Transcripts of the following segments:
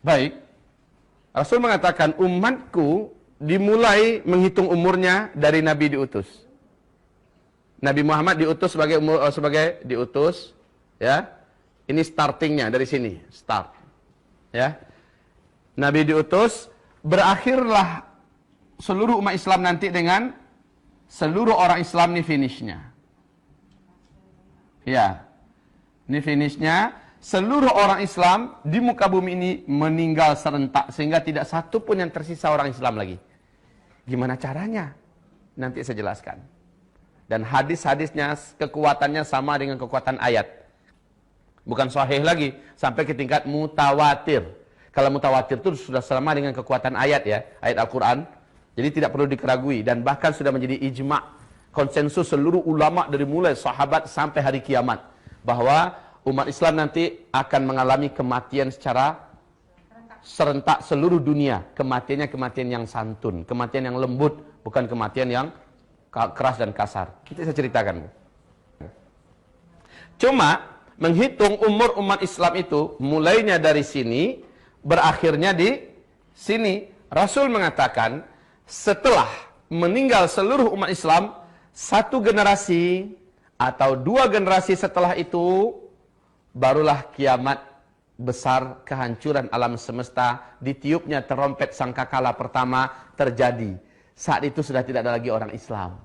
Baik. Rasul mengatakan umatku dimulai menghitung umurnya dari Nabi diutus. Nabi Muhammad diutus sebagai diutus, ya. Ini startingnya dari sini, start. Ya. Nabi diutus, berakhirlah seluruh umat Islam nanti dengan seluruh orang Islam ini finishnya. Ya. Ini finishnya, seluruh orang Islam di muka bumi ini meninggal serentak sehingga tidak satu pun yang tersisa orang Islam lagi. Gimana caranya? Nanti saya jelaskan. Dan hadis-hadisnya kekuatannya sama dengan kekuatan ayat. Bukan sahih lagi, sampai ke tingkat mutawatir. Kalau mutawatir itu sudah sama dengan kekuatan ayat ya, ayat Al-Quran. Jadi tidak perlu dikeragui dan bahkan sudah menjadi ijma', konsensus seluruh ulama dari mulai sahabat sampai hari kiamat. Bahwa umat Islam nanti akan mengalami kematian secara serentak seluruh dunia. Kematiannya kematian yang santun, kematian yang lembut, bukan kematian yang keras dan kasar. Nanti saya ceritakan. Cuma menghitung umur umat Islam itu mulainya dari sini, berakhirnya di sini. Rasul mengatakan setelah meninggal seluruh umat Islam, satu generasi atau dua generasi setelah itu barulah kiamat besar, kehancuran alam semesta, ditiupnya terompet sangkakala pertama terjadi. Saat itu sudah tidak ada lagi orang Islam.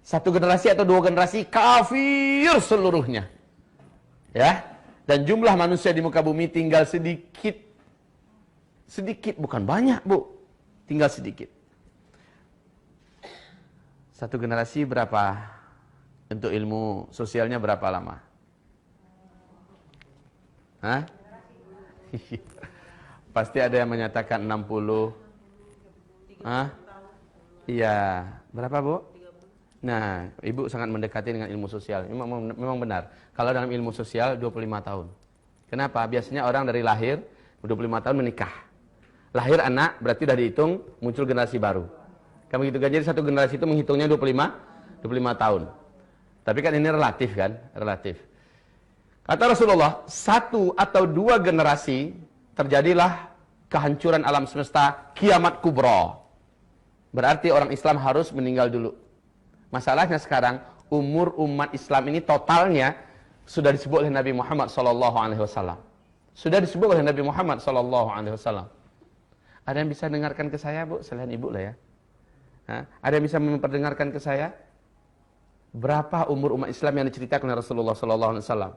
Satu generasi atau dua generasi kafir seluruhnya. Ya, dan jumlah manusia di muka bumi tinggal sedikit. Sedikit, bukan banyak, Bu. Tinggal sedikit. Satu generasi berapa? Untuk ilmu sosialnya berapa lama? Hah? Pasti ada yang menyatakan 60. Hah? Iya. Berapa, Bu? Nah, Ibu sangat mendekati dengan ilmu sosial. Memang benar. Kalau dalam ilmu sosial 25 tahun. Kenapa? Biasanya orang dari lahir 25 tahun menikah. Lahir anak berarti sudah dihitung muncul generasi baru. Kan begitu kan? Jadi satu generasi itu menghitungnya 25 tahun. Tapi kan ini relatif kan? Relatif. Kata Rasulullah, satu atau dua generasi terjadilah kehancuran alam semesta, kiamat kubra. Berarti orang Islam harus meninggal dulu. Masalahnya sekarang umur umat Islam ini totalnya sudah disebut oleh Nabi Muhammad SAW. Sudah disebut oleh Nabi Muhammad SAW. Ada yang bisa dengarkan ke saya, Bu? Selain Ibu lah ya. Ada yang bisa memperdengarkan ke saya? Berapa umur umat Islam yang diceritakan oleh Rasulullah SAW?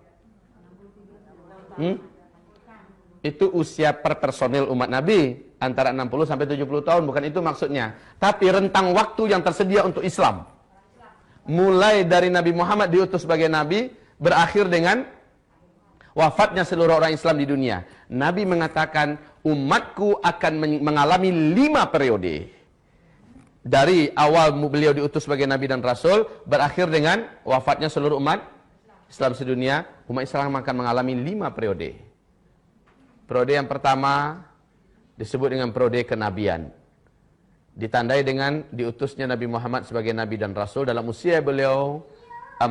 Itu usia per personil umat Nabi antara 60 sampai 70 tahun, bukan itu maksudnya. Tapi rentang waktu yang tersedia untuk Islam. Mulai dari Nabi Muhammad diutus sebagai Nabi, berakhir dengan wafatnya seluruh orang Islam di dunia. Nabi mengatakan, umatku akan mengalami 5 periode. Dari awal beliau diutus sebagai Nabi dan Rasul, berakhir dengan wafatnya seluruh umat Islam sedunia, umat Islam akan mengalami 5 periode. Periode yang pertama disebut dengan periode kenabian. Ditandai dengan diutusnya Nabi Muhammad sebagai Nabi dan Rasul dalam usia beliau 40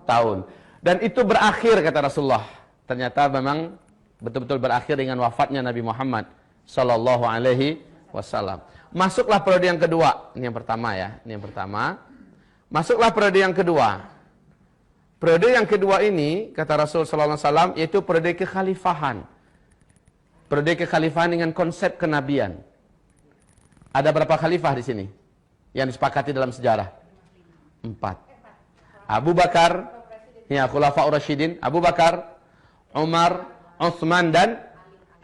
tahun. Dan itu berakhir, kata Rasulullah. Ternyata memang betul-betul berakhir dengan wafatnya Nabi Muhammad Sallallahu Alaihi Wasallam. Masuklah periode yang kedua. Ini yang pertama ya. Ini yang pertama. Masuklah periode yang kedua. Periode yang kedua ini, kata Rasul Sallallahu Alaihi Wasallam, yaitu periode kekhalifahan. Periode kekhalifahan dengan konsep kenabian. Ada berapa khalifah di sini yang disepakati dalam sejarah? 4. Abu Bakar, ya, Khulafaur Rasyidin, Abu Bakar, Umar, Utsman dan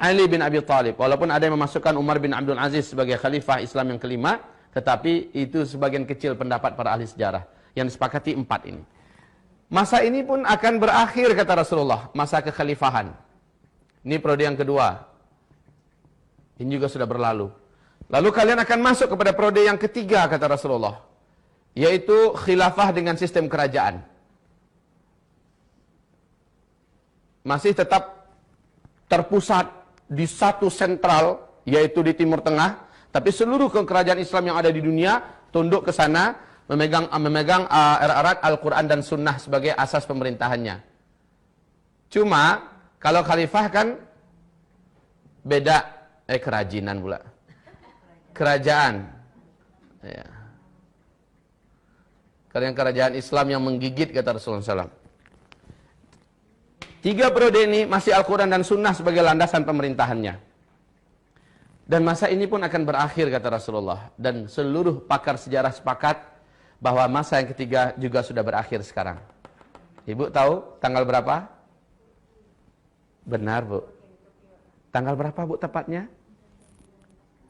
Ali bin Abi Thalib. Walaupun ada yang memasukkan Umar bin Abdul Aziz sebagai khalifah Islam yang kelima, tetapi itu sebagian kecil pendapat para ahli sejarah. Yang disepakati 4 ini. Masa ini pun akan berakhir, kata Rasulullah, masa kekhalifahan. Ini periode yang kedua. Ini juga sudah berlalu. Lalu kalian akan masuk kepada periode yang ketiga, kata Rasulullah, yaitu khilafah dengan sistem kerajaan. Masih tetap terpusat di satu sentral, yaitu di Timur Tengah, tapi seluruh kerajaan Islam yang ada di dunia tunduk ke sana, memegang erat-erat Al-Quran dan Sunnah sebagai asas pemerintahannya. Cuma kalau khalifah kan Beda. Kerajinan pula. Kerajaan. Ya. Karena kerajaan Islam yang menggigit, kata Rasulullah SAW. 3 periode ini masih Al-Quran dan Sunnah sebagai landasan pemerintahannya. Dan masa ini pun akan berakhir, kata Rasulullah. Dan seluruh pakar sejarah sepakat bahwa masa yang ketiga juga sudah berakhir sekarang. Ibu tahu tanggal berapa? Benar, Bu. Tanggal berapa, Bu, tepatnya?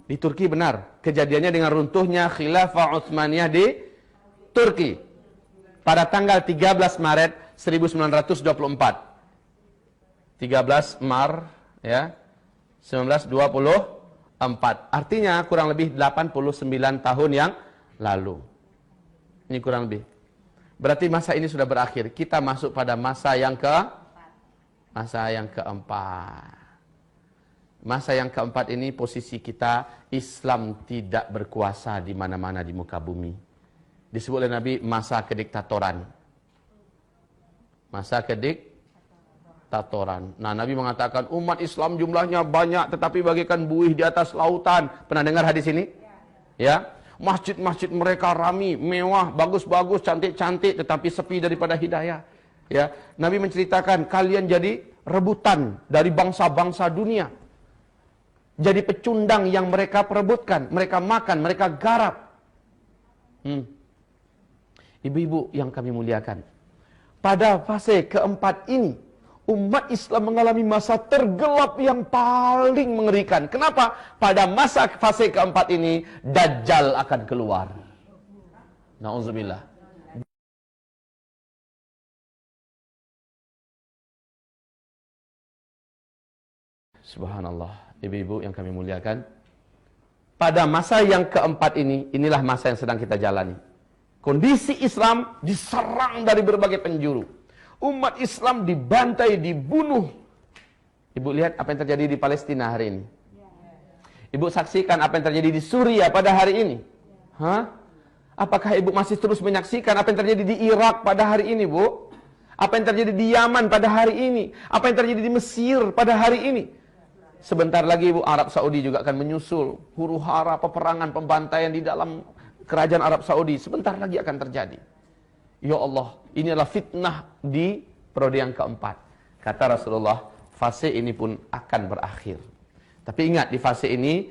Di Turki, benar. Kejadiannya dengan runtuhnya Khilafah Utsmaniyah di Turki. Pada tanggal 13 Maret 1924. 13 Maret ya 1924. Artinya kurang lebih 89 tahun yang lalu. Ini kurang lebih. Berarti masa ini sudah berakhir. Kita masuk pada masa yang keempat. Masa yang keempat ini posisi kita Islam tidak berkuasa di mana-mana di muka bumi. Disebut oleh Nabi masa kediktatoran. Masa kediktatoran. Nah, Nabi mengatakan umat Islam jumlahnya banyak tetapi bagaikan buih di atas lautan. Pernah dengar hadis ini? Ya. Masjid-masjid mereka rami, mewah, bagus-bagus, cantik-cantik tetapi sepi daripada hidayah. Ya. Nabi menceritakan kalian jadi rebutan dari bangsa-bangsa dunia. Jadi pecundang yang mereka perebutkan, mereka makan, mereka garap. Ibu-ibu yang kami muliakan, pada fase keempat ini, umat Islam mengalami masa tergelap yang paling mengerikan. Kenapa? Pada masa fase keempat ini, Dajjal akan keluar. Na'udzubillah. Subhanallah. Ibu-ibu yang kami muliakan, pada masa yang keempat ini, inilah masa yang sedang kita jalani. Kondisi Islam diserang dari berbagai penjuru. Umat Islam dibantai, dibunuh. Ibu lihat apa yang terjadi di Palestina hari ini. Ibu saksikan apa yang terjadi di Suriah pada hari ini. Apakah ibu masih terus menyaksikan apa yang terjadi di Irak pada hari ini, Bu? Apa yang terjadi di Yaman pada hari ini? Apa yang terjadi di Mesir pada hari ini? Sebentar lagi, Bu, Arab Saudi juga akan menyusul. Huru-hara, peperangan, pembantaian di dalam kerajaan Arab Saudi sebentar lagi akan terjadi. Ya Allah, ini adalah fitnah di periode yang keempat. Kata Rasulullah, fase ini pun akan berakhir. Tapi ingat, di fase ini,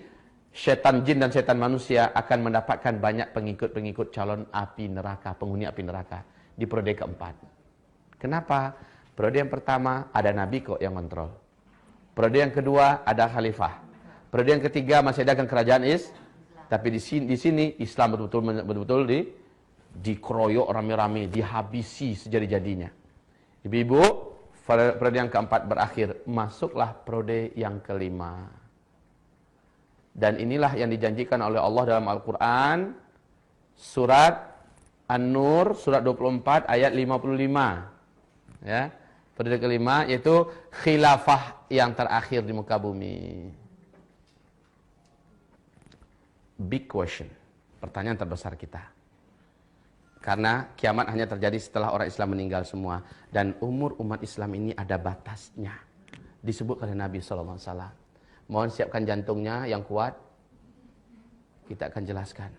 setan jin dan setan manusia akan mendapatkan banyak pengikut-pengikut calon api neraka, penghuni api neraka di periode keempat. Kenapa? Periode yang pertama ada Nabi kok yang kontrol. Periode yang kedua ada khalifah. Periode yang ketiga masih ada kerajaan tapi di sini Islam betul-betul dikeroyok rame-rame, dihabisi sejadi-jadinya. Ibu-ibu, periode yang keempat berakhir, masuklah periode yang kelima. Dan inilah yang dijanjikan oleh Allah dalam Al-Qur'an, surat An-Nur, surat 24 ayat 55. Ya. Periode kelima yaitu khilafah yang terakhir di muka bumi. Big question. Pertanyaan terbesar kita. Karena kiamat hanya terjadi setelah orang Islam meninggal semua. Dan umur umat Islam ini ada batasnya. Disebut oleh Nabi SAW. Mohon siapkan jantungnya yang kuat. Kita akan jelaskan.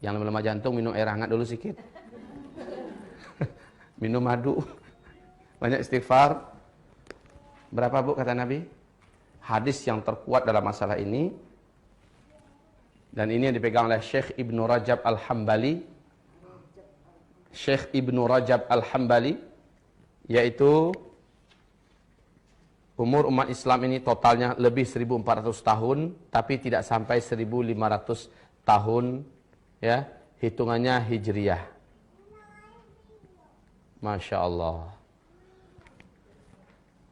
Yang lemah jantung minum air hangat dulu sedikit. Minum madu. Banyak istighfar. Berapa, Bu, kata Nabi? Hadis yang terkuat dalam masalah ini. Dan ini yang dipegang oleh Syekh Ibnu Rajab Al-Hambali. Syekh Ibnu Rajab Al-Hambali. Yaitu umur umat Islam ini totalnya lebih 1400 tahun. Tapi tidak sampai 1500 tahun. Ya, hitungannya Hijriyah. Masya Allah.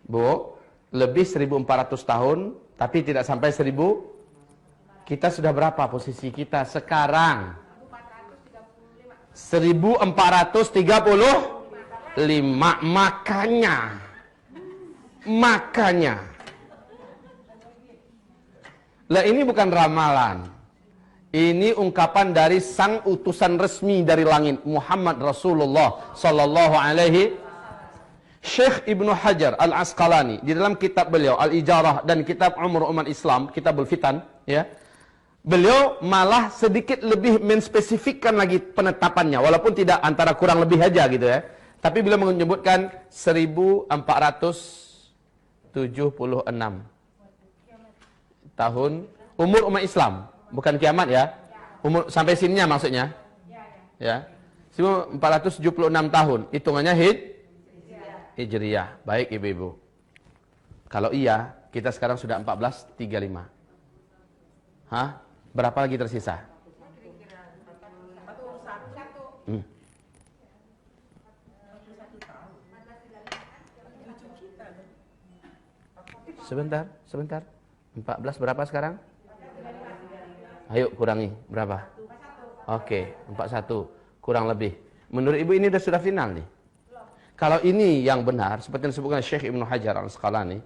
Bu, lebih 1400 tahun, tapi tidak sampai 1000. Kita sudah berapa posisi kita sekarang? 1435. Makanya. Lah ini bukan ramalan. Ini ungkapan dari sang utusan resmi dari langit, Muhammad Rasulullah sallallahu alaihi. Syekh Ibnu Hajar Al-Asqalani di dalam kitab beliau Al-Ijarah dan kitab Umur Umat Islam, Kitabul Fitan, ya. Beliau malah sedikit lebih menspesifikkan lagi penetapannya, walaupun tidak antara kurang lebih aja gitu ya. Tapi beliau menyebutkan 1476 tahun umur umat Islam, bukan kiamat ya. Umur sampai sininya maksudnya. Ya. 1476 tahun, hitungannya Hijriyah. Baik ibu-ibu. Kalau iya, kita sekarang sudah 1435. Hah? Berapa lagi tersisa? Sebentar. 14 berapa sekarang? Ayo kurangi, berapa? Oke, 41. Kurang lebih. Menurut ibu ini sudah final nih. Kalau ini yang benar, seperti yang disebutkan Syekh Ibnu Hajar Al-Asqalani,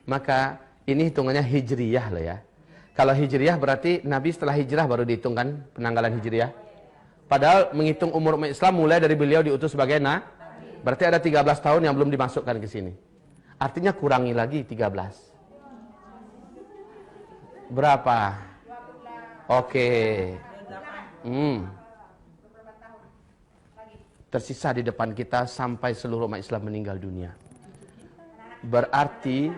maka ini hitungannya Hijriyah loh ya. Kalau Hijriyah berarti Nabi setelah hijrah baru dihitungkan penanggalan Hijriyah. Padahal menghitung umur umat Islam mulai dari beliau diutus sebagai berarti ada 13 tahun yang belum dimasukkan ke sini. Artinya kurangi lagi 13. Berapa? Oke. Tersisa di depan kita sampai seluruh umat Islam meninggal dunia. Berarti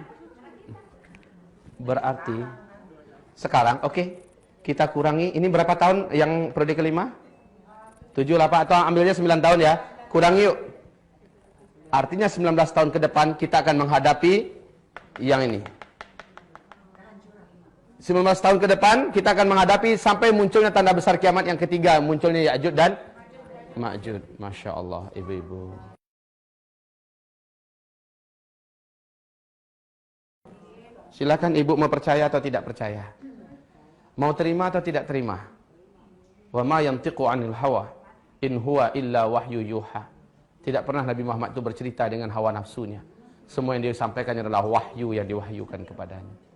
sekarang kita kurangi, ini berapa tahun yang periode kelima? 7, 8 atau ambilnya 9 tahun ya. Kurangi yuk. Artinya 19 tahun ke depan kita akan menghadapi yang ini. 19 tahun ke depan kita akan menghadapi sampai munculnya tanda besar kiamat yang ketiga, munculnya Ya'juj dan Ma'juj. Masya Allah ibu-ibu. Silakan ibu mau percaya atau tidak percaya. Mau terima atau tidak terima. Wa ma yantiqu 'anil hawa in huwa illa wahyu yuha. Tidak pernah Nabi Muhammad itu bercerita dengan hawa nafsunya. Semua yang dia sampaikan adalah wahyu yang diwahyukan kepadanya.